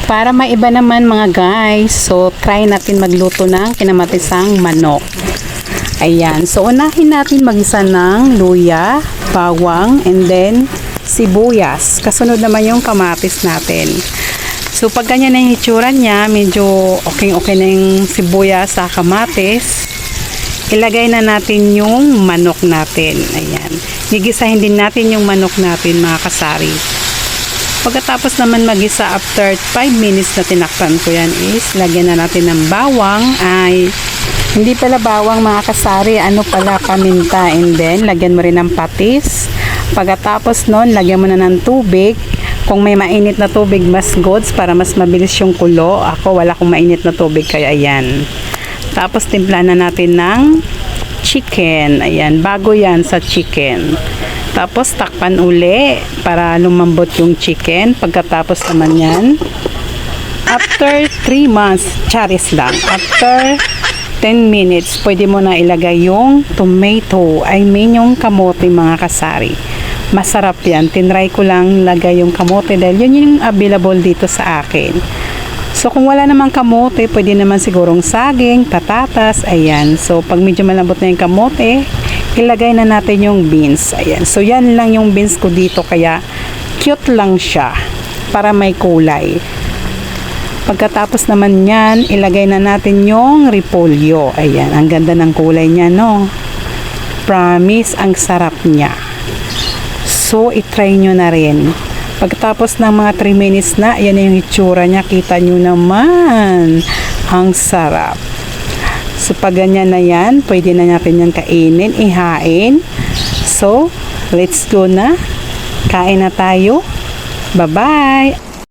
Para maiba naman mga guys, so try natin magluto ng kinamatisang manok. Ayan, so unahin natin magisa ng luya, bawang, and then sibuyas. Kasunod naman yung kamatis natin. So pag ganyan na yung hitsura niya, medyo okay na yung sibuyas sa kamatis, ilagay na natin yung manok natin. Ayan, gigisahin din natin yung manok natin mga kasari. Pagkatapos naman magisa, after 5 minutes na tinakpan ko yan, is lagyan na natin ng bawang. Ay, hindi pala bawang mga kasari, ano pala, paminta. And then lagyan mo rin ng patis. Pagkatapos nun, lagyan mo na ng tubig. Kung may mainit na tubig, mas goods para mas mabilis yung kulo. Ako wala akong mainit na tubig, kaya ayan. Tapos timpla na natin ng chicken. Ayan, bago yan sa chicken. Tapos takpan uli para lumambot yung chicken. Pagkatapos naman yan, after 3 months, charis lang, after 10 minutes, pwede mo na ilagay yung tomato. I mean yung kamote mga kasari. Masarap yan. Tinry ko lang lagay yung kamote dahil yun yung available dito sa akin. So kung wala namang kamote, pwede naman sigurong saging, patatas, ayan. So pag medyo malambot na yung kamote, ilagay na natin yung beans. Ayan. So yan lang yung beans ko dito, kaya cute lang siya para may kulay. Pagkatapos naman yan, ilagay na natin yung repolyo. Ayan, ang ganda ng kulay niya, no? Promise, ang sarap niya. So, itry nyo na rin. Pagkatapos ng mga 3 minutes na, yan na yung itsura niya. Kita nyo naman. Ang sarap. So, pag ganyan na yan, pwede na natin yan kainin, ihain. So, let's go na. Kain na tayo. Bye-bye!